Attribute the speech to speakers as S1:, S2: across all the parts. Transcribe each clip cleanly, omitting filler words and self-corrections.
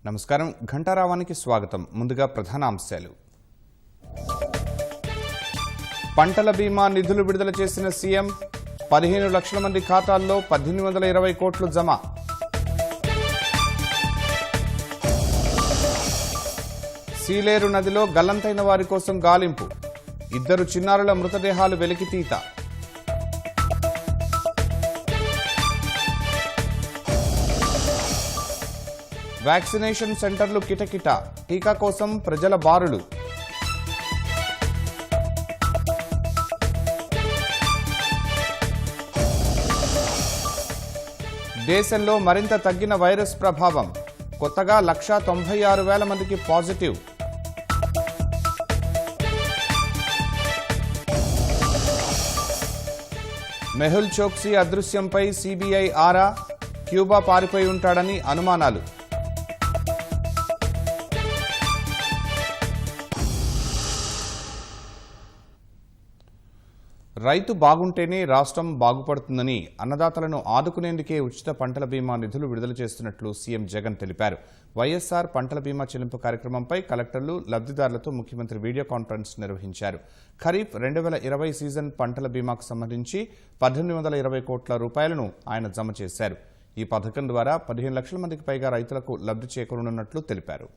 S1: నమస్కారం ఘంటారావానికి స్వాగతం. ముందుగా ప్రధాన అంశాలు. పంటల బీమా నిధులు విడుదల చేసిన సీఎం 15 లక్షల మంది ఖాతాల్లో 1820 కోట్లు జమ. సీలేరు నదిలో గల్లంతైన వారి కోసం గాలింపు. 2 చిన్నారుల మృతదేహాలు వెలికితీత. వ్యాక్సినేషన్ సెంటర్లు కిటకిట. టీకా కోసం ప్రజల బారులు. దేశంలో మరింత తగ్గిన వైరస్ ప్రభావం. కొత్తగా 196,000 మందికి పాజిటివ్. మెహుల్ చోక్సీ అదృశ్యంపై సీబీఐ ఆరా. క్యూబా పారిపోయి ఉంటాడని అనుమానాలు. రైతు బాగుంటేనే రాష్ట్రం బాగుపడుతుందని అన్నదాతలను ఆదుకునేందుకే ఉచిత పంటల బీమా నిధులు విడుదల చేస్తున్నట్లు సీఎం జగన్ తెలిపారు. వైఎస్ఆర్ పంటల బీమా చెల్లింపు కార్యక్రమంపై కలెక్టర్లు, లబ్ధిదారులతో ముఖ్యమంత్రి వీడియో కాన్ఫరెన్స్ నిర్వహించారు. ఖరీఫ్ 2020 సీజన్ పంటల బీమాకు సంబంధించి 1820 కోట్ల రూపాయలను ఆయన జమ చేశారు. ఈ పథకం ద్వారా 15 లక్షల మందికి పైగా రైతులకు లబ్ధి చేకూరనున్నట్లు తెలిపారు.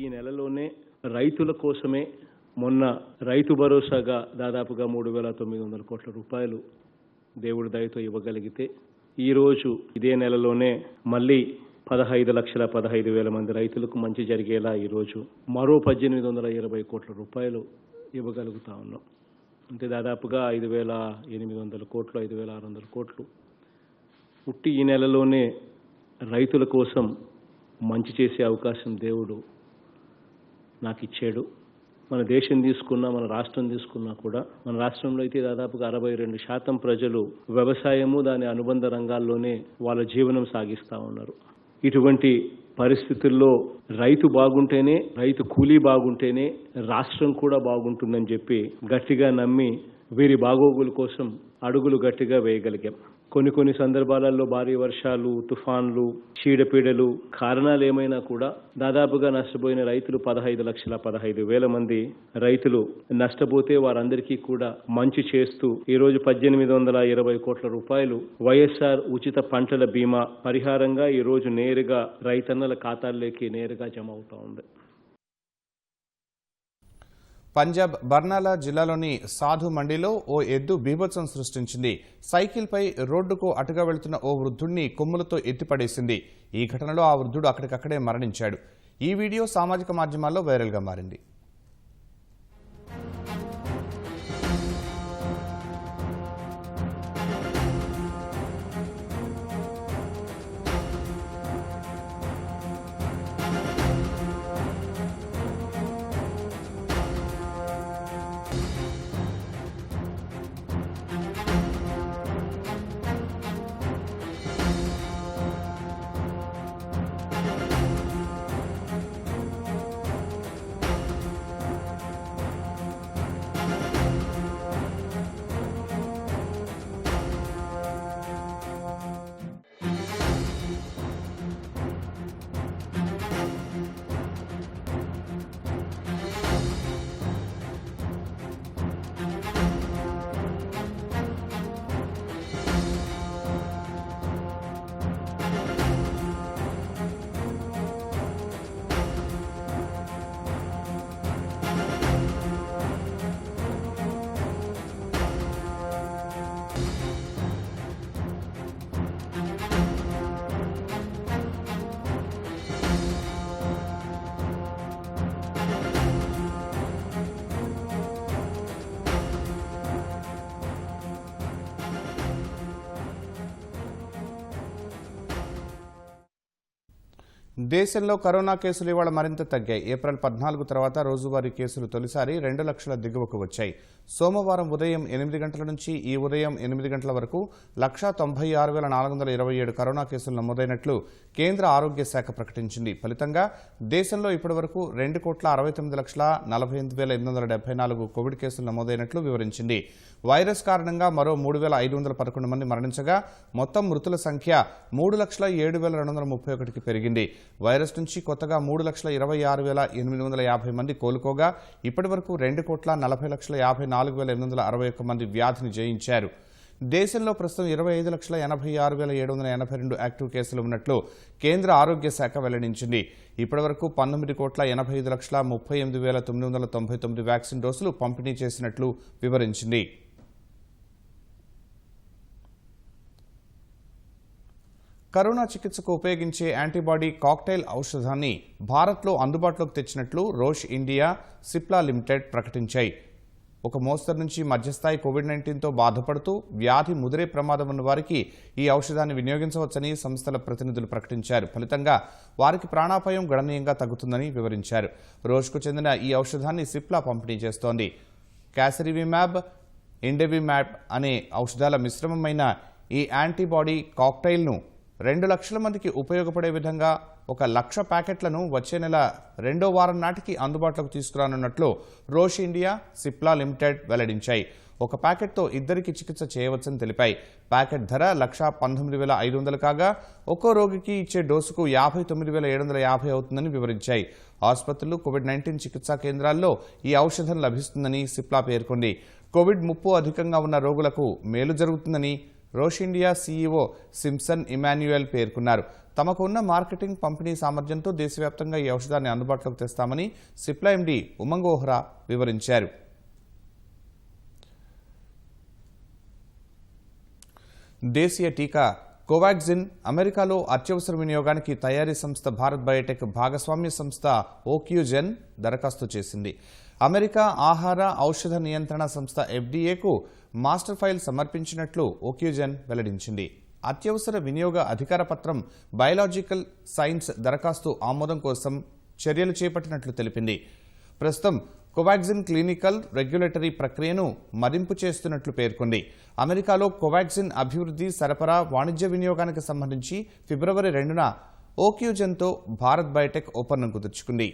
S2: ఈ నెలలోనే రైతుల కోసమే మొన్న రైతు భరోసాగా దాదాపుగా 3,900 కోట్ల రూపాయలు దేవుడి దయతో ఇవ్వగలిగితే ఈరోజు ఇదే నెలలోనే మళ్ళీ 15,15,000 మంది రైతులకు మంచి జరిగేలా ఈరోజు మరో 1820 కోట్ల రూపాయలు ఇవ్వగలుగుతా ఉన్నాం. అంటే దాదాపుగా 5,800 కోట్లు, 5,600 కోట్లు పుట్టి ఈ నెలలోనే రైతుల కోసం మంచి చేసే అవకాశం దేవుడు నాకు ఇచ్చాడు. మన దేశం తీసుకున్నా, మన రాష్ట్రం తీసుకున్నా కూడా మన రాష్ట్రంలో అయితే దాదాపుగా 62% ప్రజలు వ్యవసాయము దాని అనుబంధ రంగాల్లోనే వాళ్ళ జీవనం సాగిస్తూ ఉన్నారు. ఇటువంటి పరిస్థితుల్లో రైతు బాగుంటేనే, రైతు కూలీ బాగుంటేనే రాష్ట్రం కూడా బాగుంటుందని చెప్పి గట్టిగా నమ్మి వీరి బాగోగుల కోసం అడుగులు గట్టిగా వేయగలిగాం. కొన్ని సందర్భాలలో భారీ వర్షాలు, తుఫాన్లు, చీడపీడలు కారణాలు ఏమైనా కూడా దాదాపుగా నష్టపోయిన రైతులు 15,15,000 మంది రైతులు నష్టపోతే వారందరికీ కూడా మంచి చేస్తూ ఈరోజు 1820 కోట్ల రూపాయలు వైఎస్ఆర్ ఉచిత పంటల బీమా పరిహారంగా ఈరోజు నేరుగా రైతన్నల ఖాతాల్లోకి నేరుగా జమ అవుతా ఉంది.
S1: పంజాబ్ బర్నాలా జిల్లాలోని సాధు మండిలో ఓ ఎద్దు బీభత్సం సృష్టించింది. సైకిల్పై రోడ్డుకు అటుగా వెళుతున్న ఓ వృద్ధుడిని కొమ్ములతో ఎత్తిపడేసింది. ఈ ఘటనలో ఆ వృద్ధుడు అక్కడికక్కడే మరణించాడు. ఈ వీడియో సామాజిక మాధ్యమాల్లో వైరల్గా మారింది. దేశంలో కరోనా కేసులు ఇవాళ మరింత తగ్గాయి. ఏప్రిల్ 14 తర్వాత రోజువారీ కేసులు తొలిసారి 2 లక్షల దిగువకు వచ్చాయి. సోమవారం ఉదయం 8 గంటల నుంచి ఈ ఉదయం 8 గంటల వరకు 196,427 కరోనా కేసులు నమోదైనట్లు కేంద్ర ఆరోగ్య శాఖ ప్రకటించింది. ఫలితంగా దేశంలో ఇప్పటివరకు 2,69,48,874 కోవిడ్ కేసులు నమోదైనట్లు వివరించింది. వైరస్ కారణంగా మరో 3,511 మంది మరణించగా మొత్తం మృతుల సంఖ్య 3,07,231కి పెరిగింది. వైరస్ నుంచి కొత్తగా 3,26,850 మంది కోలుకోగా ఇప్పటివరకు 2,40,54,861 మంది వ్యాధిని జయించారు. దేశంలో ప్రస్తుతం 25,86,782 యాక్టివ్ కేసులు ఉన్నట్లు కేంద్ర ఆరోగ్య శాఖ వెల్లడించింది. ఇప్పటివరకు 19,80,38,999 వ్యాక్సిన్ డోసులు పంపిణీ చేసినట్లు వివరించింది. కరోనా చికిత్సకు ఉపయోగించే యాంటీబాడీ కాక్టైల్ ఔషధాన్ని భారత్లో అందుబాటులోకి తెచ్చినట్లు రోష్ ఇండియా, సిప్లా లిమిటెడ్ ప్రకటించాయి. ఒక మోస్తరు నుంచి మధ్యస్థాయి కోవిడ్-19తో బాధపడుతూ వ్యాధి ముదిరే ప్రమాదం ఉన్న వారికి ఈ ఔషధాన్ని వినియోగించవచ్చని సంస్థల ప్రతినిధులు ప్రకటించారు. ఫలితంగా వారికి ప్రాణాపాయం గణనీయంగా తగ్గుతుందని వివరించారు. రోష్కు చెందిన ఈ ఔషధాన్ని సిప్లా పంపిణీ చేస్తోంది. క్యాసరివిమాబ్, ఇండెవిమాబ్ అనే ఔషధాల మిశ్రమమైన ఈ యాంటీబాడీ కాక్టైల్ను 2 లక్షల మందికి ఉపయోగపడే విధంగా 1,00,000 ప్యాకెట్లను వచ్చే నెల 2వ వారం నాటికి అందుబాటులోకి తీసుకురానున్నట్లు రోష్ ఇండియా, సిప్లా లిమిటెడ్ వెల్లడించాయి. ఒక ప్యాకెట్తో ఇద్దరికి చికిత్స చేయవచ్చని తెలిపాయి. ప్యాకెట్ ధర 1,19,500 కాగా ఒక్కో రోగికి ఇచ్చే డోసుకు 59,750 అవుతుందని వివరించాయి. ఆసుపత్రులు, కోవిడ్-19 చికిత్సా కేంద్రాల్లో ఈ ఔషధం లభిస్తుందని సిప్లా పేర్కొంది. కోవిడ్ ముప్పు అధికంగా ఉన్న రోగులకు మేలు జరుగుతుందని Roche India CEO Simpson Emmanuel పేర్కొన్నారు. తమకు ఉన్న మార్కెటింగ్, పంపిణీ సామర్థ్యంతో దేశవ్యాప్తంగా ఈ ఔషధాన్ని అందుబాటులోకి తెస్తామని సిప్లా ఎండీ ఉమంగ్ ఓహ్రా వివరించారు. దేశీయ టీకా కోవాక్సిన్ అమెరికాలో అత్యవసర వినియోగానికి తయారీ సంస్థ భారత్ బయోటెక్ భాగస్వామ్య సంస్థ ఓక్యూజెన్ దరఖాస్తు చేసింది. అమెరికా ఆహార, ఔషధ నియంత్రణ సంస్థ ఎఫ్డీఏకు మాస్టర్ ఫైల్ సమర్పించినట్లు ఓక్యూజెన్ వెల్లడించింది. అత్యవసర వినియోగ అధికార పత్రం బయోలాజికల్ సైన్స్ దరఖాస్తు ఆమోదం కోసం చర్యలు చేపట్టినట్లు తెలిపింది. ప్రస్తుతం కోవాక్సిన్ క్లినికల్ రెగ్యులేటరీ ప్రక్రియను మదింపు చేస్తున్నట్లు పేర్కొంది. అమెరికాలో కోవాక్సిన్ అభివృద్ధి, సరఫరా, వాణిజ్య వినియోగానికి సంబంధించి ఫిబ్రవరి 2న ఓక్యూజెన్తో భారత్ బయోటెక్ ఒప్పందం కుదుర్చుకుంది.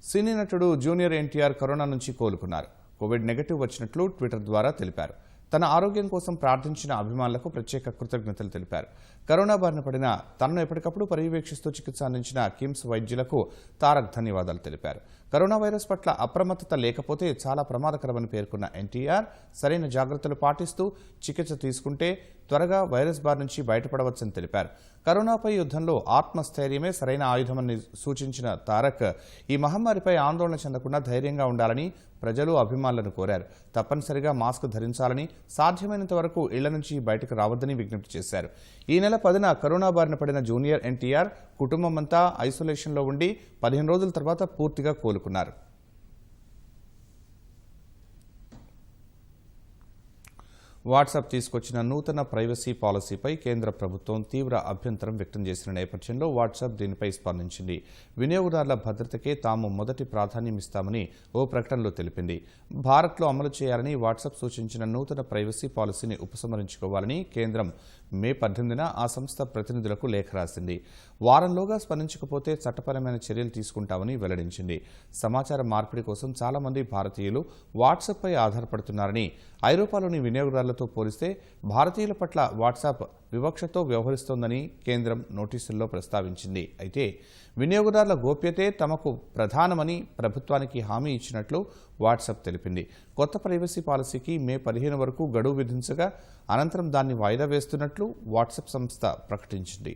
S1: సినీ నటుడు జూనియర్ ఎన్టీఆర్ కరోనా నుంచి కోలుకున్నారు. కోవిడ్ నెగటివ్ వచ్చినట్లు ట్విట్టర్ ద్వారా తెలిపారు. తన ఆరోగ్యం కోసం ప్రార్థించిన అభిమానులకు ప్రత్యేక కృతజ్ఞతలు తెలిపారు. కరోనా బారిన పడిన తనను ఎప్పటికప్పుడు పర్యవేక్షిస్తూ చికిత్స అందించిన కిమ్స్ వైద్యులకు తారక్ ధన్యవాదాలు తెలిపారు. కరోనా వైరస్ పట్ల అప్రమత్తత లేకపోతే చాలా ప్రమాదకరమని పేర్కొన్న ఎన్టీఆర్ సరైన జాగ్రత్తలు పాటిస్తూ చికిత్స తీసుకుంటే త్వరగా వైరస్ బారి నుంచి బయటపడవచ్చని తెలిపారు. కరోనాపై యుద్ధంలో ఆత్మస్థైర్యమే సరైన ఆయుధమని సూచించిన తారక్ ఈ మహమ్మారిపై ఆందోళన చెందకుండా ధైర్యంగా ఉండాలని ప్రజలు, అభిమానులను కోరారు. తప్పనిసరిగా మాస్క్ ధరించాలని, సాధ్యమైనంత వరకు ఇళ్ల నుంచి బయటకు రావద్దని విజ్ఞప్తి చేశారు. ఈ నెల 10న కరోనా బారిన పడిన జూనియర్ ఎన్టీఆర్ కుటుంబమంతా ఐసోలేషన్లో ఉండి 15 రోజుల తర్వాత పూర్తిగా కోలుకున్నారు. వాట్సాప్ తీసుకొచ్చిన నూతన ప్రైవసీ పాలసీపై కేంద్ర ప్రభుత్వం తీవ్ర అభ్యంతరం వ్యక్తం చేసిన నేపథ్యంలో వాట్సాప్ దీనిపై స్పందించింది. వినియోగదారుల భద్రతకే తాము మొదటి ప్రాధాన్యమిస్తామని ఓ ప్రకటనలో తెలిపింది. భారత్లో అమలు చేయాలని వాట్సాప్ సూచించిన నూతన ప్రైవసీ పాలసీని ఉపసంహరించుకోవాలని కేంద్రం మే 18న ఆ సంస్థ ప్రతినిధులకు లేఖ రాసింది. వారంలోగా స్పందించకపోతే చట్టపరమైన చర్యలు తీసుకుంటామని వెల్లడించింది. సమాచార మార్పిడి కోసం చాలా మంది భారతీయులు వాట్సాప్పై ఆధారపడుతున్నారని, ఐరోపాలోని వినియోగదారులతో పోలిస్తే భారతీయుల పట్ల వాట్సాప్ వివక్షతో వ్యవహరిస్తోందని కేంద్రం నోటీసుల్లో ప్రస్తావించింది. అయితే వినియోగదారుల గోప్యతే తమకు ప్రధానమని ప్రభుత్వానికి హామీ ఇచ్చినట్లు వాట్సాప్ తెలిపింది. కొత్త ప్రైవసీ పాలసీకి మే 15 వరకు గడువు విధించగా అనంతరం దాన్ని వాయిదా వేస్తున్నట్లు వాట్సాప్ సంస్థ ప్రకటించింది.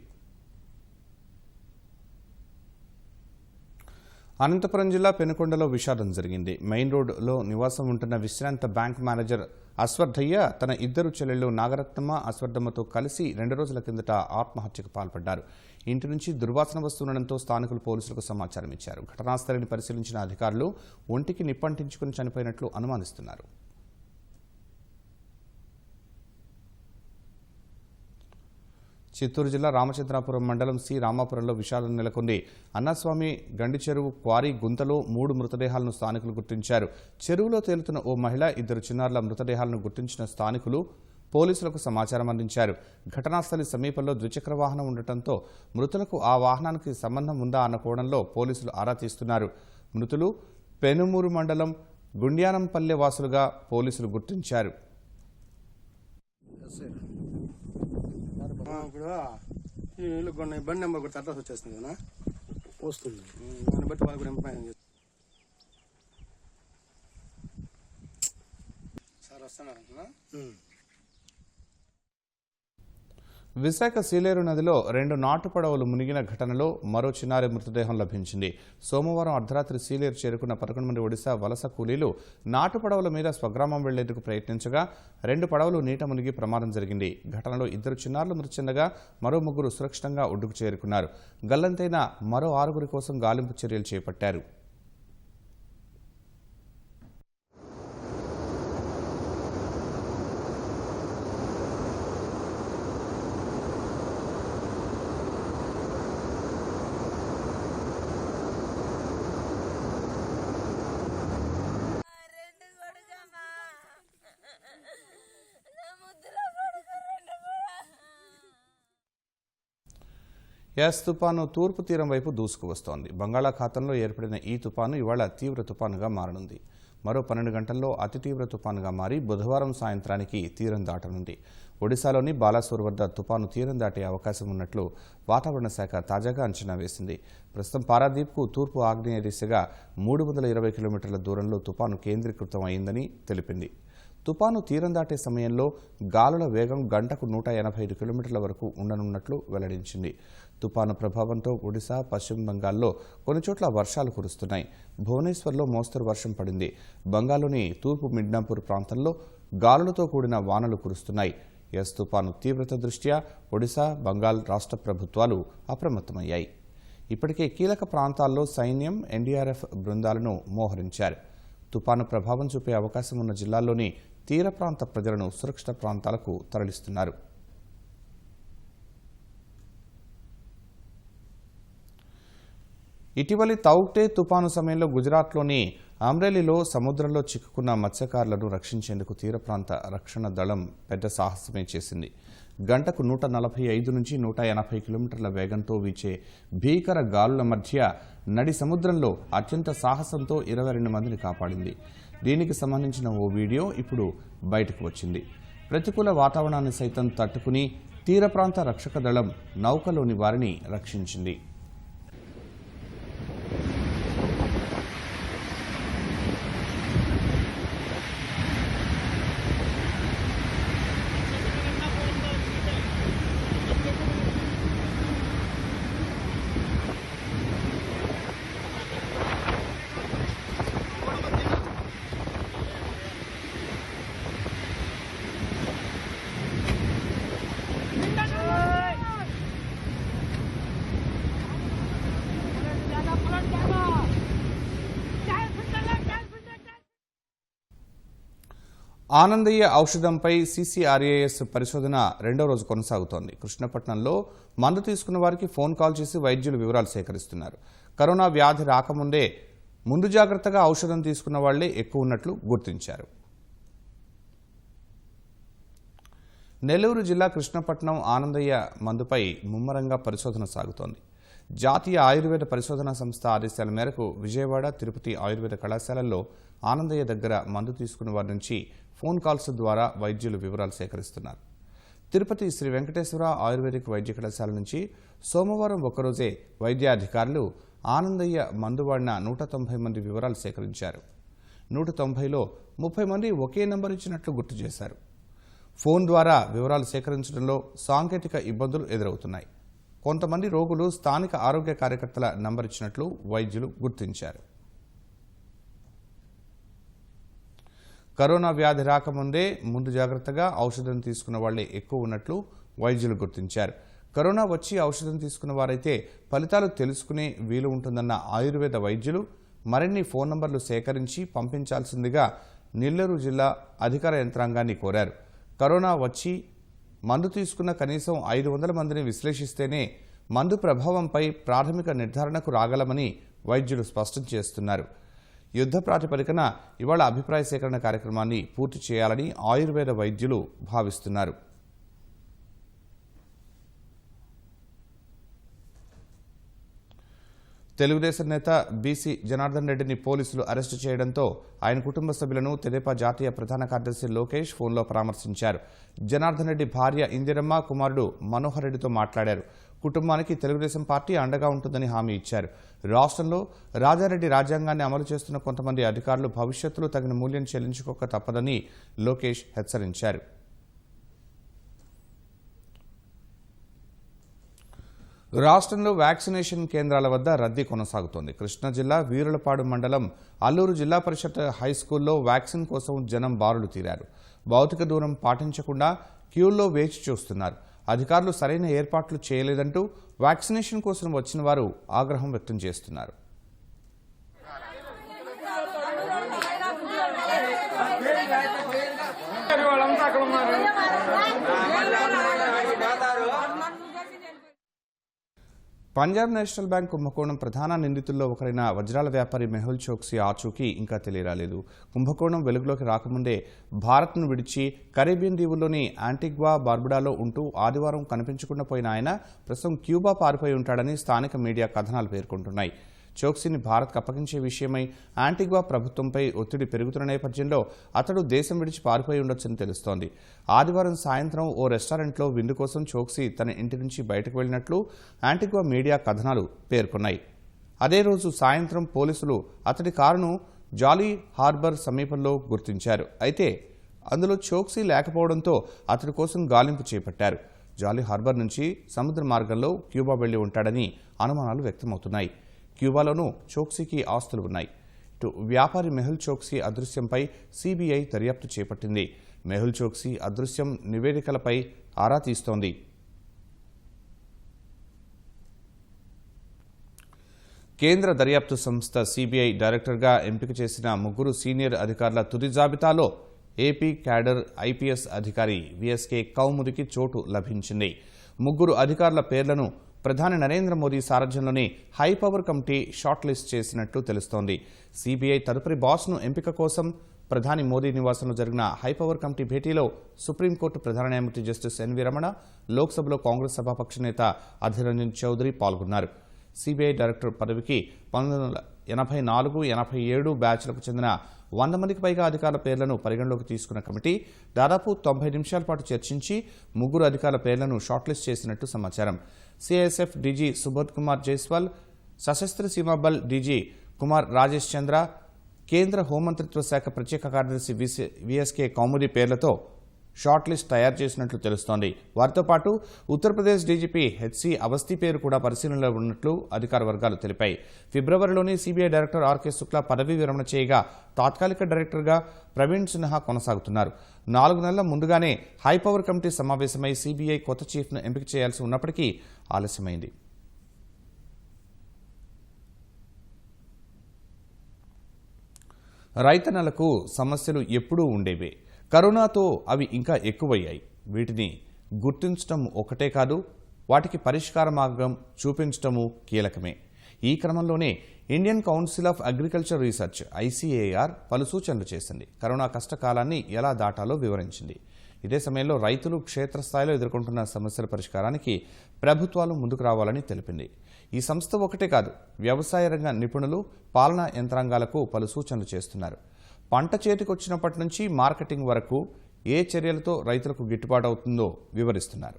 S1: అనంతపురం జిల్లా పెనుకొండలో విషాదం జరిగింది. మెయిన్ రోడ్లో నివాసం ఉంటున్న విశ్రాంత బ్యాంక్ మేనేజర్ అశ్వర్ధయ్య తన ఇద్దరు చెల్లెళ్లు నాగరత్నమ్మ, అశ్వర్ధమ్మతో కలిసి 2 రోజుల కిందట ఆత్మహత్యకు పాల్పడ్డారు. ఇంటి నుంచి దుర్వాసన వస్తుండటంతో స్థానికులు పోలీసులకు సమాచారం ఇచ్చారు. ఘటనా స్థలిని పరిశీలించిన అధికారులు ఒంటికి నిప్పంటించుకుని చనిపోయినట్లు అనుమానిస్తున్నారు. చిత్తూరు జిల్లా రామచంద్రాపురం మండలం సి రామాపురంలో విషాదం నెలకొంది. అన్నస్వామి గండి చెరువు క్వారీ గుంతలో 3 మృతదేహాలను స్థానికులు గుర్తించారు. చెరువులో తేలుతున్న ఓ మహిళ, 2 చిన్నారుల మృతదేహాలను గుర్తించిన స్థానికులు పోలీసులకు సమాచారం అందించారు. ఘటనాస్థలి సమీపంలో ద్విచక్ర వాహనం ఉండటంతో మృతులకు ఆ వాహనానికి సంబంధం ఉందా అన్న కోణంలో పోలీసులు ఆరా తీస్తున్నారు. మృతులు పెనుమూరు మండలం గుండ్యానంపల్లె వాసులుగా పోలీసులు గుర్తించారు.
S3: ఇప్పుడు ఈ ఇల్లు కొన్ని బండి నెంబర్ కూడా అడ్రస్ వచ్చేస్తుంది కదా వస్తుంది. దాన్ని బట్టి వాళ్ళు కూడా ఎంప్లాయ్ చేస్తారు. సార్ వస్తున్నారంటున్నా.
S1: విశాఖ సీలేరు నదిలో 2 నాటు పడవలు మునిగిన ఘటనలో మరో చిన్నారి మృతదేహం లభించింది. సోమవారం అర్ధరాత్రి సీలేరు చేరుకున్న 11 మంది ఒడిశా వలస కూలీలు నాటు పడవల మీద స్వగ్రామం వెళ్లేందుకు ప్రయత్నించగా 2 పడవలు నీట మునిగి ప్రమాదం జరిగింది. ఘటనలో 2 చిన్నారులు మృతి చెందగా మరో 3 సురక్షితంగా ఒడ్డుకు చేరుకున్నారు. గల్లంతైన మరో 6 కోసం గాలింపు చర్యలు చేపట్టారు. యాస్ తుపాను తూర్పు తీరం వైపు దూసుకువస్తోంది. బంగాళాఖాతంలో ఏర్పడిన ఈ తుపాను ఇవాళ తీవ్ర తుపానుగా మారనుంది. మరో 12 గంటల్లో అతి తీవ్ర తుపానుగా మారి బుధవారం సాయంత్రానికి తీరం దాటనుంది. ఒడిశాలోని బాలాసోర్ వద్ద తుపాను తీరం దాటే అవకాశం ఉన్నట్లు వాతావరణ శాఖ తాజాగా అంచనా వేసింది. ప్రస్తుతం పారాదీప్కు తూర్పు ఆగ్నేయ దిశగా 320 కిలోమీటర్ల దూరంలో తుపాను కేంద్రీకృతం అయిందని తెలిపింది. తుపాను తీరం దాటే సమయంలో గాలుల వేగం గంటకు 185 కిలోమీటర్ల వరకు ఉండనున్నట్లు వెల్లడించింది. తుపాను ప్రభావంతో ఒడిశా, పశ్చిమ బంగాల్లో కొన్ని చోట్ల వర్షాలు కురుస్తున్నాయి. భువనేశ్వర్లో మోస్తరు వర్షం పడింది. బంగాల్లోని తూర్పు మిడ్నాపూర్ ప్రాంతంలో గాలులతో కూడిన వానలు కురుస్తున్నాయి. ఎస్ తుపాను తీవ్రత దృష్ట్యా ఒడిశా, బంగాల్ రాష్ట్ర ప్రభుత్వాలు అప్రమత్తమయ్యాయి. ఇప్పటికే కీలక ప్రాంతాల్లో సైన్యం, ఎన్డీఆర్ఎఫ్ బృందాలను మోహరించారు. తుపాను ప్రభావం చూపే అవకాశం ఉన్న జిల్లాల్లోని తీర ప్రాంత ప్రజలను సురక్షిత ప్రాంతాలకు తరలిస్తున్నారు. ఇటీవలి తౌక్టే తుపాను సమయంలో గుజరాత్లోని అమ్రేలీలో సముద్రంలో చిక్కుకున్న మత్స్యకారులను రక్షించేందుకు తీర ప్రాంత రక్షణ దళం పెద్ద సాహసమే చేసింది. గంటకు 145 నుంచి 180 కిలోమీటర్ల వేగంతో వీచే భీకర గాలుల మధ్య నడి సముద్రంలో అత్యంత సాహసంతో 22 మందిని కాపాడింది. దీనికి సంబంధించిన ఓ వీడియో ఇప్పుడు బయటకు వచ్చింది. ప్రతికూల వాతావరణాన్ని సైతం తట్టుకుని తీర ప్రాంత రక్షక దళం నౌకలోని వారిని రక్షించింది. ఆనందయ్య ఔషధంపై సీసీఆర్ఏఎస్ పరిశోధన 2వ రోజు కొనసాగుతోంది. కృష్ణపట్నంలో మందు తీసుకున్న వారికి ఫోన్ కాల్ చేసి వైద్యులు వివరాలు సేకరిస్తున్నారు. కరోనా వ్యాధి రాకముందే ముందు జాగ్రత్తగా ఔషధం తీసుకున్న వాళ్లే ఎక్కువ ఉన్నట్లు గుర్తించారు. నెల్లూరు జిల్లా కృష్ణపట్నం ఆనందయ్య మందుపై ముమ్మరంగా పరిశోధన సాగుతోంది. జాతీయ ఆయుర్వేద పరిశోధనా సంస్థ ఆదేశాల మేరకు విజయవాడ, తిరుపతి ఆయుర్వేద కళాశాలల్లో ఆనందయ్య దగ్గర మందు తీసుకున్న వారి నుంచి ఫోన్ కాల్స్ ద్వారా వైద్యులు వివరాలు సేకరిస్తున్నారు. తిరుపతి శ్రీ వెంకటేశ్వర ఆయుర్వేదిక్ వైద్య కళాశాల నుంచి సోమవారం ఒక్కరోజే వైద్యాధికారులు ఆనందయ్య మందు వాడిన 190 మంది వివరాలు సేకరించారు. 190లో 30 మంది ఒకే నంబర్ ఇచ్చినట్లు గుర్తు చేశారు. ఫోన్ ద్వారా వివరాలు సేకరించడంలో సాంకేతిక ఇబ్బందులు ఎదురవుతున్నాయి. కొంతమంది రోగులు స్థానిక ఆరోగ్య కార్యకర్తల నంబర్ ఇచ్చినట్లు వైద్యులు గుర్తించారు. కరోనా వ్యాధి రాకముందే ముందు జాగ్రత్తగా ఔషధం తీసుకున్న వాళ్లే ఎక్కువ ఉన్నట్లు వైద్యులు గుర్తించారు. కరోనా వచ్చి ఔషధం తీసుకున్న వారైతే ఫలితాలు తెలుసుకునే వీలు ఉంటుందన్న ఆయుర్వేద వైద్యులు మరిన్ని ఫోన్ నంబర్లు సేకరించి పంపించాల్సిందిగా నెల్లూరు జిల్లా అధికార యంత్రాంగాన్ని కోరారు. కరోనా వచ్చి మందు తీసుకున్న కనీసం 500 మందిని విశ్లేషిస్తేనే మందు ప్రభావంపై ప్రాథమిక నిర్ధారణకు రాగలమని వైద్యులు స్పష్టం చేస్తున్నారు. యుద్ధ ప్రాతిపదికన ఇవాళ అభిప్రాయ సేకరణ కార్యక్రమాన్ని పూర్తి చేయాలని ఆయుర్వేద వైద్యులు భావిస్తున్నారు. తెలుగుదేశం నేత బీసీ జనార్దన్ రెడ్డిని పోలీసులు అరెస్టు చేయడంతో ఆయన కుటుంబ సభ్యులను తెదేపా జాతీయ ప్రధాన కార్యదర్శి లోకేష్ ఫోన్లో పరామర్శించారు. జనార్దన్ రెడ్డి భార్య ఇందిరమ్మ, కుమారుడు మనోహర్ రెడ్డితో మాట్లాడారు. కుటుంబానికి తెలుగుదేశం పార్టీ అండగా ఉంటుందని హామీ ఇచ్చారు. రాష్ట్రంలో రాజారెడ్డి రాజ్యాంగాన్ని అమలు చేస్తున్న కొంతమంది అధికారులు భవిష్యత్తులో తగిన మూల్యం చెల్లించుకోక తప్పదని లోకేష్ హెచ్చరించారు. రాష్ట్రంలో వ్యాక్సినేషన్ కేంద్రాల వద్ద రద్దీ కొనసాగుతోంది. కృష్ణా జిల్లా వీరులపాడు మండలం అల్లూరు జిల్లా పరిషత్ హైస్కూల్లో వ్యాక్సిన్ కోసం జనం బారులు తీరారు. భౌతిక దూరం పాటించకుండా క్యూల్లో వేచి చూస్తున్నారు. అధికారులు సరైన ఏర్పాట్లు చేయలేదంటూ వ్యాక్సినేషన్ కోసం వచ్చిన వారు ఆగ్రహం వ్యక్తం చేస్తున్నారు. పంజాబ్ నేషనల్ బ్యాంక్ కుంభకోణం ప్రధాన నిందితుల్లో ఒకరైన వజ్రాల వ్యాపారి మెహుల్ చోక్సీ ఆచూకీ ఇంకా తెలియరాలేదు. కుంభకోణం వెలుగులోకి రాకముందే భారత్ను విడిచి కరేబియన్ దీవుల్లోని యాంటిగ్వా బార్బుడాలో ఉంటూ ఆదివారం కనిపించకుండా పోయిన ఆయన ప్రస్తుతం క్యూబా పారిపోయి ఉంటాడని స్థానిక మీడియా కథనాలు పేర్కొంటున్నాయి. చోక్సీని భారత్కు అప్పగించే విషయమై యాంటిగ్వా ప్రభుత్వంపై ఒత్తిడి పెరుగుతున్న నేపథ్యంలో అతడు దేశం విడిచి పారిపోయి ఉండొచ్చని తెలుస్తోంది. ఆదివారం సాయంత్రం ఓ రెస్టారెంట్లో విందు కోసం చోక్సీ తన ఇంటి నుంచి బయటకు వెళ్లినట్లు యాంటిగ్వా మీడియా కథనాలు పేర్కొన్నాయి. అదే రోజు సాయంత్రం పోలీసులు అతడి కారును జాలీ హార్బర్ సమీపంలో గుర్తించారు. అయితే అందులో చోక్సీ లేకపోవడంతో అతడి కోసం గాలింపు చేపట్టారు. జాలీ హార్బర్ నుంచి సముద్ర మార్గంలో క్యూబా వెళ్లి ఉంటాడని అనుమానాలు వ్యక్తమవుతున్నాయి. క్యూబాలోనూ చోక్సీకి ఆస్తులు ఉన్నాయి. ఇటు వ్యాపారి మెహుల్ చోక్సీ అదృశ్యంపై సిబిఐ దర్యాప్తు చేపట్టింది. మెహుల్ చోక్సీ అదృశ్యం నివేదికలపై ఆరా తీస్తోంది. కేంద్ర దర్యాప్తు సంస్థ సిబిఐ డైరెక్టర్గా ఎంపిక చేసిన 3 సీనియర్ అధికారుల తుది జాబితాలో ఏపీ క్యాడర్ ఐపీఎస్ అధికారి విఎస్కే కౌముదికి చోటు లభించింది. 3 అధికారుల పేర్లను ప్రధాని నరేంద్ర మోదీ సారథ్యంలోని హైపవర్ కమిటీ షార్ట్ లిస్ట్ చేసినట్లు తెలుస్తోంది. సిబిఐ తదుపరి బాస్ను ఎంపిక కోసం ప్రధాని మోదీ నివాసంలో జరిగిన హైపవర్ కమిటీ భేటీలో సుప్రీంకోర్టు ప్రధాన న్యాయమూర్తి జస్టిస్ ఎన్వి రమణ, లోక్సభలో కాంగ్రెస్ సభాపక్ష నేత అధీర్ రంజన్ చౌదరి పాల్గొన్నారు. సిబిఐ డైరెక్టర్ పదవికి 1984-87 బ్యాచ్లకు చెందిన 100 మందికి పైగా అధికారుల పేర్లను పరిగణలోకి తీసుకున్న కమిటీ దాదాపు 90 నిమిషాల పాటు చర్చించి 3 అధికారుల పేర్లను షార్ట్లిస్ట్ చేసినట్టు సమాచారం. సిఐఎస్ఎఫ్ డీజీ సుబోధ్ కుమార్ జైస్వాల్, సశస్త్ర సీమా బల్ డీజీ కుమార్ రాజేష్ చంద్ర, కేంద్ర హోంమంత్రిత్వ శాఖ ప్రత్యేక కార్యదర్శి విఎస్కే కౌముది పేర్లతో షార్ట్ లిస్ట్ తయారు చేసినట్లు తెలుస్తోంది. వారితో పాటు ఉత్తరప్రదేశ్ డీజీపీ హెచ్సి అవస్థీ పేరు కూడా పరిశీలనలో ఉన్నట్లు అధికార వర్గాలు తెలిపాయి. ఫిబ్రవరిలోని సిబిఐ డైరెక్టర్ ఆర్కే శుక్లా పదవీ విరమణ చేయగా తాత్కాలిక డైరెక్టర్గా ప్రవీణ్ సిన్హా కొనసాగుతున్నారు. 4 నెలల ముందుగానే హైపవర్ కమిటీ సమావేశమై సిబిఐ కొత్త చీఫ్ను ఎంపిక చేయాల్సి ఉన్నప్పటికీ ఆలస్యమైంది. రైతన్నలకు సమస్యలు ఎప్పుడూ ఉండేవే. కరోనాతో అవి ఇంకా ఎక్కువయ్యాయి. వీటిని గుర్తించడం ఒకటే కాదు, వాటికి పరిష్కార మార్గం చూపించడము కీలకమే. ఈ క్రమంలోనే Indian council of agriculture research ICAR పలు సూచనలు చేసింది. కరోనా కష్టకాలాన్ని ఎలా దాటాలో వివరించింది. ఇదే సమయంలో రైతులు క్షేత్రస్థాయిలో ఎదుర్కొంటున్న సమస్యల పరిష్కారానికి ప్రభుత్వాలు ముందుకు రావాలని తెలిపింది. ఈ సంస్థ ఒకటే కాదు, వ్యవసాయ రంగ నిపుణులు, పాలనా యంత్రాంగాలకు పలు సూచనలు చేస్తున్నారు. పంట చేతికొచ్చినప్పటి నుంచి మార్కెటింగ్ వరకు ఏ చర్యలతో రైతులకు గిట్టుబాటు అవుతుందో వివరిస్తున్నారు.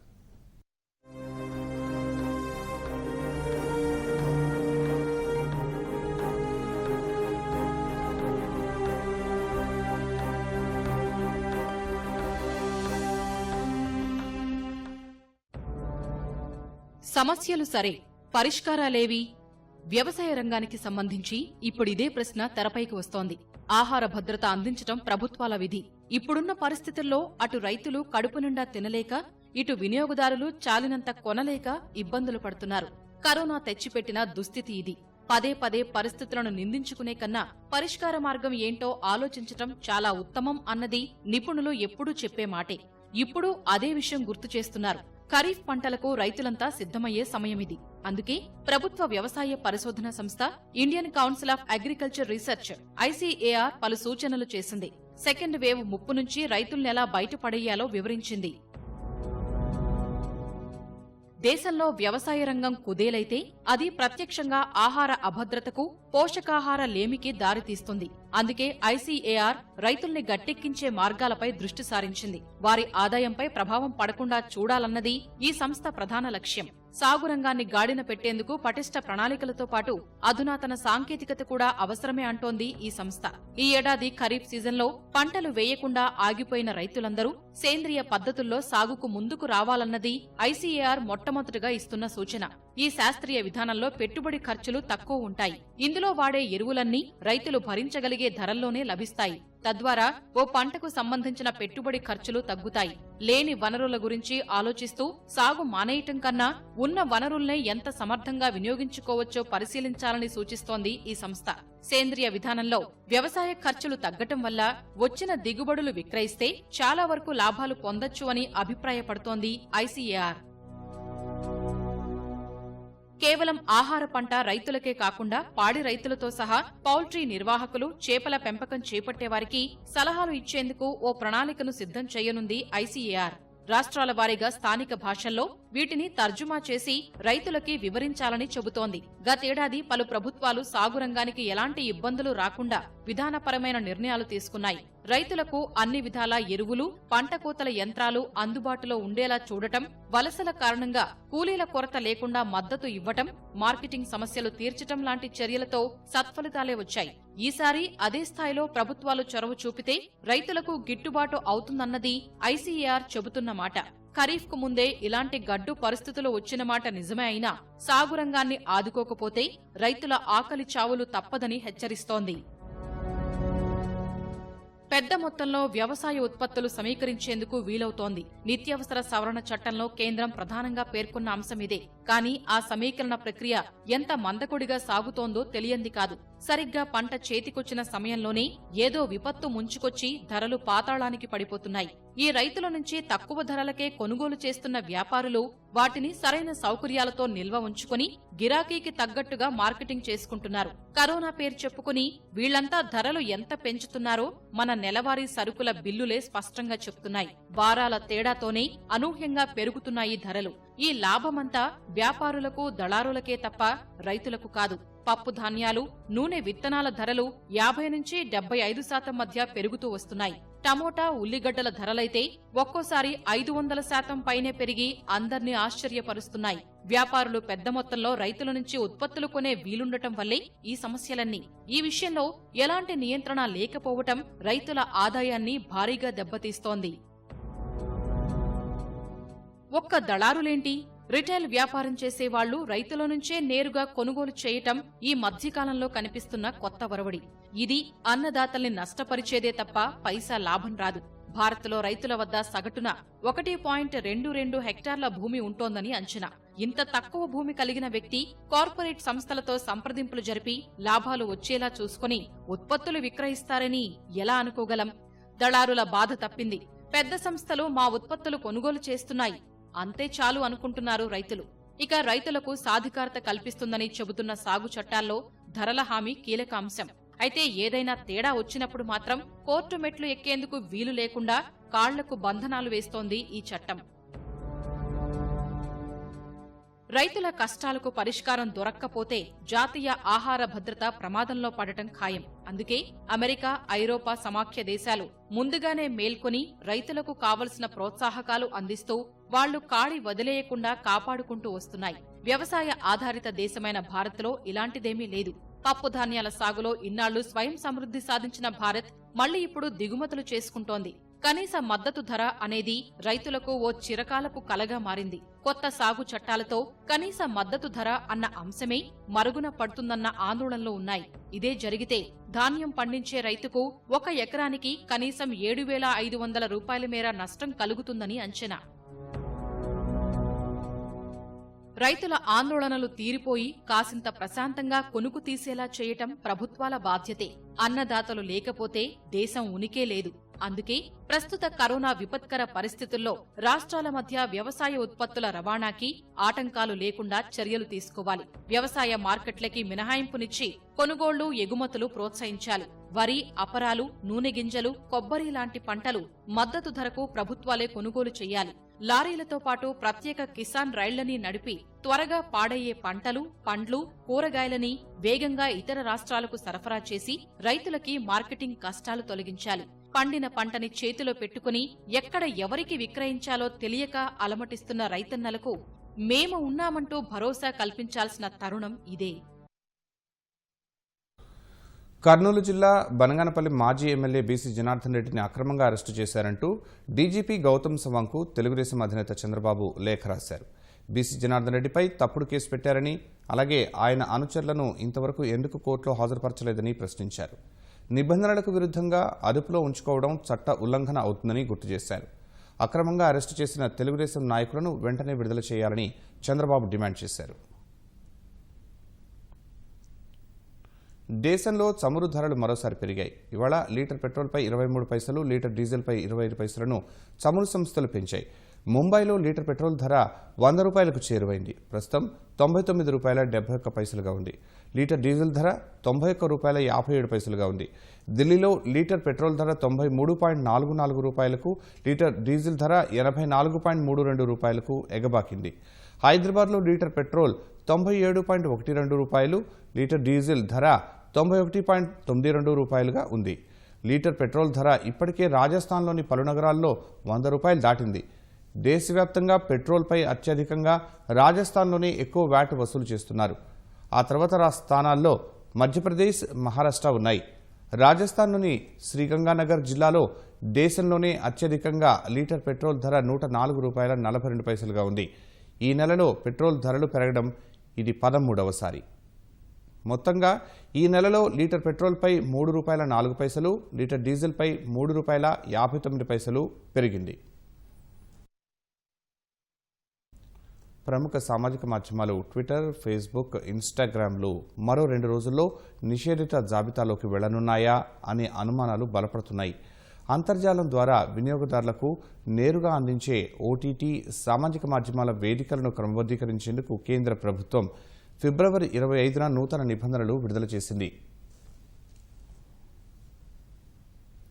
S4: సమస్యలు సరే, పరిష్కారాలేవి? వ్యవసాయ రంగానికి సంబంధించి ఇప్పుడిదే ప్రశ్న తెరపైకి వస్తోంది. ఆహార భద్రత అందించటం ప్రభుత్వాల విధి. ఇప్పుడున్న పరిస్థితుల్లో అటు రైతులు కడుపు నిండా తినలేక, ఇటు వినియోగదారులు చాలినంత కొనలేక ఇబ్బందులు పడుతున్నారు. కరోనా తెచ్చిపెట్టిన దుస్థితి ఇది. పదే పదే పరిస్థితులను నిందించుకునే కన్నా పరిష్కార మార్గం ఏంటో ఆలోచించటం చాలా ఉత్తమం అన్నది నిపుణులు ఎప్పుడూ చెప్పే మాటే. ఇప్పుడు అదే విషయం గుర్తు చేస్తున్నారు. ఖరీఫ్ పంటలకు రైతులంతా సిద్ధమయ్యే సమయమిది. అందుకే ప్రభుత్వ వ్యవసాయ పరిశోధన సంస్థ Indian council of agriculture research ICAR పలు సూచనలు చేసింది. సెకండ్ వేవ్ ముప్పు నుంచి రైతుల్నెలా బయటపడేయాలో వివరించింది. దేశంలో వ్యవసాయ రంగం కుదేలైతే అది ప్రత్యక్షంగా ఆహార అభద్రతకు, పోషకాహార లేమికి దారితీస్తుంది. అందుకే ఐసీఏఆర్ రైతుల్ని గట్టెక్కించే మార్గాలపై దృష్టి సారించింది. వారి ఆదాయంపై ప్రభావం పడకుండా చూడాలన్నది ఈ సంస్థ ప్రధాన లక్ష్యం. సాగు రంగాన్ని గాడిన పెట్టేందుకు పటిష్ట ప్రణాళికలతో పాటు అధునాతన సాంకేతికత కూడా అవసరమే అంటోంది ఈ సంస్థ. ఈ ఏడాది ఖరీఫ్ సీజన్లో పంటలు వేయకుండా ఆగిపోయిన రైతులందరూ సేంద్రియ పద్ధతుల్లో సాగుకు ముందుకు రావాలన్నది ఐసీఏఆర్ మొట్టమొదటిగా ఇస్తున్న సూచన. ఈ శాస్త్రీయ విధానంలో పెట్టుబడి ఖర్చులు తక్కువ ఉంటాయి. ఇందులో వాడే ఎరువులన్నీ రైతులు భరించగలిగే ధరల్లోనే లభిస్తాయి. తద్వారా ఓ పంటకు సంబంధించిన పెట్టుబడి ఖర్చులు తగ్గుతాయి. లేని వనరుల గురించి ఆలోచిస్తూ సాగు మానేయటం కన్నా ఉన్న వనరుల్నే ఎంత సమర్థంగా వినియోగించుకోవచ్చో పరిశీలించాలని సూచిస్తోంది ఈ సంస్థ. సేంద్రియ విధానంలో వ్యవసాయ ఖర్చులు తగ్గటం వల్ల వచ్చిన దిగుబడులు విక్రయిస్తే చాలా వరకు లాభాలు పొందొచ్చు అని అభిప్రాయపడుతోంది ఐసీఏఆర్. కేవలం ఆహార పంట రైతులకే కాకుండా పాడి రైతులతో సహా పౌల్ట్రీ నిర్వాహకులు, చేపల పెంపకం చేపట్టేవారికి సలహాలు ఇచ్చేందుకు ఓ ప్రణాళికను సిద్ధం చేయనుంది ఐసీఏఆర్. రాష్ట్రాల వారీగా స్థానిక భాషల్లో వీటిని తర్జుమా చేసి రైతులకి వివరించాలని చెబుతోంది. గతేడాది పలు ప్రభుత్వాలు సాగు రంగానికి ఎలాంటి ఇబ్బందులు రాకుండా విధానపరమైన నిర్ణయాలు తీసుకున్నాయి. రైతులకు అన్ని విధాల ఎరువులు, పంట కోతల యంత్రాలు అందుబాటులో ఉండేలా చూడటం, వలసల కారణంగా కూలీల కొరత లేకుండా మద్దతు ఇవ్వటం, మార్కెటింగ్ సమస్యలు తీర్చటం లాంటి చర్యలతో సత్ఫలితాలే వచ్చాయి. ఈసారి అదే స్థాయిలో ప్రభుత్వాలు చొరవ చూపితే రైతులకు గిట్టుబాటు అవుతుందన్నది ఐసీఏఆర్ చెబుతున్న మాట. ఖరీఫ్ కు ముందే ఇలాంటి గడ్డు పరిస్థితులు వచ్చిన మాట నిజమే అయినా సాగు రంగాన్ని ఆదుకోకపోతే రైతుల ఆకలి చావులు తప్పదని హెచ్చరిస్తోంది. పెద్ద మొత్తంలో వ్యవసాయ ఉత్పత్తులు సమీకరించేందుకు వీలవుతోంది. నిత్యావసర సవరణ చట్టంలో కేంద్రం ప్రధానంగా పేర్కొన్న అంశమిదే. కానీ ఆ సమీకరణ ప్రక్రియ ఎంత మందకొడిగా సాగుతోందో తెలియంది కాదు. సరిగ్గా పంట చేతికొచ్చిన సమయంలోనే ఏదో విపత్తు ముంచుకొచ్చి ధరలు పాతాళానికి పడిపోతున్నాయి. ఈ రైతుల నుంచి తక్కువ ధరలకే కొనుగోలు చేస్తున్న వ్యాపారులు వాటిని సరైన సౌకర్యాలతో నిల్వ ఉంచుకుని గిరాకీకి తగ్గట్టుగా మార్కెటింగ్ చేసుకుంటున్నారు. కరోనా పేరు చెప్పుకుని వీళ్లంతా ధరలు ఎంత పెంచుతున్నారో మన నెలవారీ సరుకుల బిల్లులే స్పష్టంగా చెప్తున్నాయి. వారాల తేడాతోనే అనూహ్యంగా పెరుగుతున్నాయి ధరలు. ఈ లాభమంతా వ్యాపారులకు, దళారులకే తప్ప రైతులకు కాదు. పప్పు ధాన్యాలు, నూనె విత్తనాల ధరలు 50 నుంచి 75% మధ్య పెరుగుతూ వస్తున్నాయి. టమోటా, ఉల్లిగడ్డల ధరలైతే ఒక్కోసారి 500% పైనే పెరిగి అందర్నీ ఆశ్చర్యపరుస్తున్నాయి. వ్యాపారులు పెద్ద మొత్తంలో రైతుల నుంచి ఉత్పత్తులు కొనే వీలుండటం వల్లే ఈ సమస్యలన్నీ. ఈ విషయంలో ఎలాంటి నియంత్రణ లేకపోవటం రైతుల ఆదాయాన్ని భారీగా దెబ్బతీస్తోంది. ఒక్క దళారులేంటి, రిటైల్ వ్యాపారం చేసేవాళ్లు రైతుల నుంచే నేరుగా కొనుగోలు చేయటం ఈ మధ్యకాలంలో కనిపిస్తున్న కొత్త ఒరవడి. ఇది అన్నదాతల్ని నష్టపరిచేదే తప్ప పైసా లాభం రాదు. భారత్లో రైతుల వద్ద సగటున 1.22 హెక్టార్ల భూమి ఉంటోందని అంచనా. ఇంత తక్కువ భూమి కలిగిన వ్యక్తి కార్పొరేట్ సంస్థలతో సంప్రదింపులు జరిపి లాభాలు వచ్చేలా చూసుకుని ఉత్పత్తులు విక్రయిస్తారని ఎలా అనుకోగలం? దళారుల బాధ తప్పింది. పెద్ద సంస్థలు మా ఉత్పత్తులు కొనుగోలు చేస్తున్నాయి, అంతే చాలు అనుకుంటున్నారు రైతులు. ఇక రైతులకు సాధికారత కల్పిస్తుందని చెబుతున్న సాగు చట్టాల్లో ధరల హామీ కీలక అంశం. అయితే ఏదైనా తేడా వచ్చినప్పుడు మాత్రం కోర్టు మెట్లు ఎక్కేందుకు వీలు లేకుండా కాళ్లకు బంధనాలు వేస్తోంది ఈ చట్టం. రైతుల కష్టాలకు పరిష్కారం దొరక్కపోతే జాతీయ ఆహార భద్రత ప్రమాదంలో పడటం ఖాయం. అందుకే అమెరికా, ఐరోపా సమాఖ్య దేశాలు ముందుగానే మేల్కొని రైతులకు కావలసిన ప్రోత్సాహకాలు అందిస్తూ వాళ్లు కాడి వదిలేయకుండా కాపాడుకుంటూ వస్తున్నాయి. వ్యవసాయ ఆధారిత దేశమైన భారత్లో ఇలాంటిదేమీ లేదు. పప్పు ధాన్యాల సాగులో ఇన్నాళ్లు స్వయం సమృద్ధి సాధించిన భారత్ మళ్లీ ఇప్పుడు దిగుమతులు చేసుకుంటోంది. కనీస మద్దతు ధర అనేది రైతులకు ఓ చిరకాలపు కలగా మారింది. కొత్త సాగు చట్టాలతో కనీస మద్దతు ధర అన్న అంశమే మరుగున పడుతుందన్న ఆందోళనలు ఉన్నాయి. ఇదే జరిగితే ధాన్యం పండించే రైతుకు 1 ఎకరానికి కనీసం 7,500 రూపాయల మేర నష్టం కలుగుతుందని అంచనా. రైతుల ఆందోళనలు తీరిపోయి కాసింత ప్రశాంతంగా కొనుకు తీసేలా చేయటం ప్రభుత్వాల బాధ్యతే. అన్నదాతలు లేకపోతే దేశం ఉనికే లేదు. అందుకే ప్రస్తుత కరోనా విపత్కర పరిస్థితుల్లో రాష్ట్రాల మధ్య వ్యవసాయ ఉత్పత్తుల రవాణాకి ఆటంకాలు లేకుండా చర్యలు తీసుకోవాలి. వ్యవసాయ మార్కెట్లకి మినహాయింపునిచ్చి కొనుగోళ్లు, ఎగుమతులు ప్రోత్సహించాలి. వరి, అపరాలు, నూనె గింజలు, కొబ్బరి లాంటి పంటలు మద్దతు ధరకు ప్రభుత్వాలే కొనుగోలు చేయాలి. లారీలతో పాటు ప్రత్యేక కిసాన్ రైళ్లని నడిపి త్వరగా పాడయ్యే పంటలు, పండ్లు, కూరగాయలని వేగంగా ఇతర రాష్ట్రాలకు సరఫరా చేసి రైతులకి మార్కెటింగ్ కష్టాలు తొలగించాలి. పండిన పంటని చేతిలో పెట్టుకుని ఎక్కడ ఎవరికి విక్రయించాలో తెలియక అలమటిస్తున్న రైతన్నలకు మేము ఉన్నామంటూ భరోసా కల్పించాల్సిన తరుణం ఇదే.
S1: కర్నూలు జిల్లా బనగానపల్లి మాజీ ఎమ్మెల్యే బీసీ జనార్దన్ రెడ్డిని అక్రమంగా అరెస్టు చేశారంటూ డీజీపీ గౌతమ్ సవాంగ్కు తెలుగుదేశం అధినేత చంద్రబాబు లేఖ రాశారు. బీసీ జనార్దన్ రెడ్డిపై తప్పుడు కేసు పెట్టారని, అలాగే ఆయన అనుచరులను ఇంతవరకు ఎందుకు కోర్టులో హాజరుపరచలేదని ప్రశ్నించారు. నిబంధనలకు విరుద్ధంగా అదుపులో ఉంచుకోవడం చట్ట ఉల్లంఘన అవుతుందని గుర్తు చేశారు. అక్రమంగా అరెస్టు చేసిన తెలుగుదేశం నాయకులను వెంటనే విడుదల చేయాలని చంద్రబాబు డిమాండ్ చేశారు. దేశంలో చమురు ధరలు మరోసారి పెరిగాయి. ఇవాళ లీటర్ పెట్రోల్పై 23 పైసలు, లీటర్ డీజిల్పై 25 పైసలను చమురు సంస్థలు పెంచాయి. ముంబైలో లీటర్ పెట్రోల్ ధర 100 రూపాయలకు చేరువైంది. ప్రస్తుతం 99 రూపాయల 71 పైసలుగా ఉంది. లీటర్ డీజిల్ ధర 91 రూపాయల 57 పైసలుగా ఉంది. ఢిల్లీలో లీటర్ పెట్రోల్ ధర 93.44 రూపాయలకు, లీటర్ డీజిల్ ధర 84.32 రూపాయలకు ఎగబాకింది. హైదరాబాద్లో లీటర్ పెట్రోల్ 97.12 రూపాయలు, లీటర్ డీజిల్ ధర 91.92 రూపాయలుగా ఉంది. లీటర్ పెట్రోల్ ధర ఇప్పటికే రాజస్థాన్లోని పలు నగరాల్లో 100 రూపాయలు దాటింది. దేశవ్యాప్తంగా పెట్రోల్పై అత్యధికంగా రాజస్థాన్లోనే ఎక్కువ వ్యాట్ వసూలు చేస్తున్నారు. ఆ తర్వాత స్థానాల్లో మధ్యప్రదేశ్, మహారాష్ట్ర ఉన్నాయి. రాజస్థాన్లోని శ్రీగంగానగర్ జిల్లాలో దేశంలోనే అత్యధికంగా లీటర్ పెట్రోల్ ధర 104 రూపాయల 42 పైసలుగా ఉంది. ఈ నెలలో పెట్రోల్ ధరలు పెరగడం ఇది 13వసారి. మొత్తంగా ఈ నెలలో లీటర్ పెట్రోల్పై 3 రూపాయల 4 పైసలు, లీటర్ డీజిల్పై 3 రూపాయల 59 పైసలు పెరిగింది. ప్రముఖ సామాజిక మాధ్యమాలు ట్విట్టర్, ఫేస్బుక్, ఇన్స్టాగ్రామ్లు మరో 2 రోజుల్లో నిషేధిత జాబితాలోకి వెళ్లనున్నాయా అనే అనుమానాలు బలపడుతున్నాయి. అంతర్జాలం ద్వారా వినియోగదారులకు నేరుగా అందించే ఓటీటీ సామాజిక మాధ్యమాల వేదికలను క్రమబద్ధీకరించేందుకు కేంద్ర ప్రభుత్వం ఫిబ్రవరి 25న నూతన నిబంధనలు విడుదల చేసింది.